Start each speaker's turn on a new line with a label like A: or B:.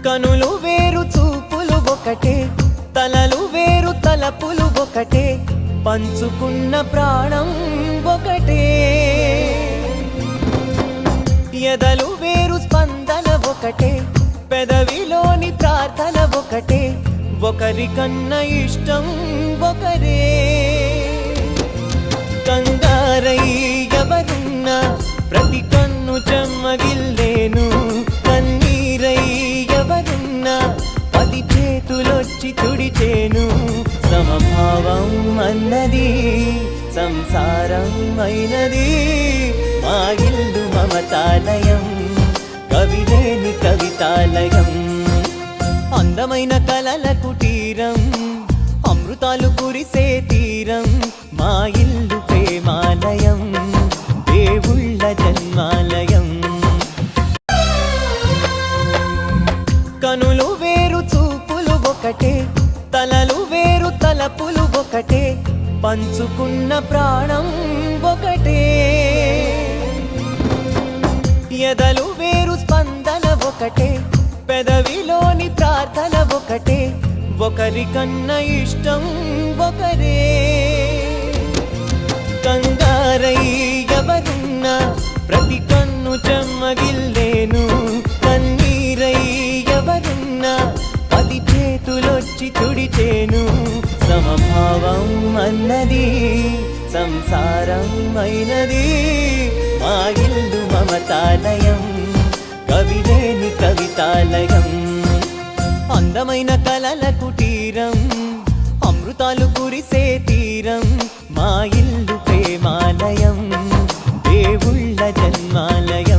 A: కనులు వేరు చూపులు ఒకటే, తలలు వేరు తలపులు ఒకటే, పంచుకున్న ప్రాణం ఒకటే. ఎదలు వేరు స్పందన ఒకటే, పెదవిలోని ప్రార్థన ఒకటే, ఒకరికన్నా ఇష్టం ఒకరే. కంగారై ఎవరున్నా ప్రతి కన్ను చెమ్మగిల్లేను, కన్నీరై ఎవరున్నా 10 చేతులొచ్చి తుడిచేను. సమభావం అన్నది సంసారం అయినది, మా ఇల్లు మమతాలయం, కవిలేని కవితాలయం. అందమైన కలల కుటీరం, అమృతాలు కురిసే తీరం, మా ఇల్లు ప్రేమాలయం, దేవుళ్ళ జన్మాలయం. కనులు వేరు చూపులు ఒకటే, తలలు వేరు తలపులు ఒకటే, పంచుకున్న ప్రాణం ఒకటే. ఎదలు వేరు స్పందన ఒకటే, పెదవిలోని ప్రార్థన ఒకటే, ఒకరికన్నా ఇష్టం ఒకరే. కంగారై ఎవరున్నా ప్రతి కన్ను చెమ్మగిల్లేను, కన్నీరై ఎవరున్నా 10 చేతులొచ్చి తుడిచేను. సమభావం అన్నది సంసారం అయినది, మా ఇల్లు మమతాలయం, కవిలేని కవితాలయం. అందమైన కలల కుటీరం, అమృతాలు కురిసే తీరం, మా ఇల్లు ప్రేమాలయం, దేవుళ్ళ జన్మాలయం.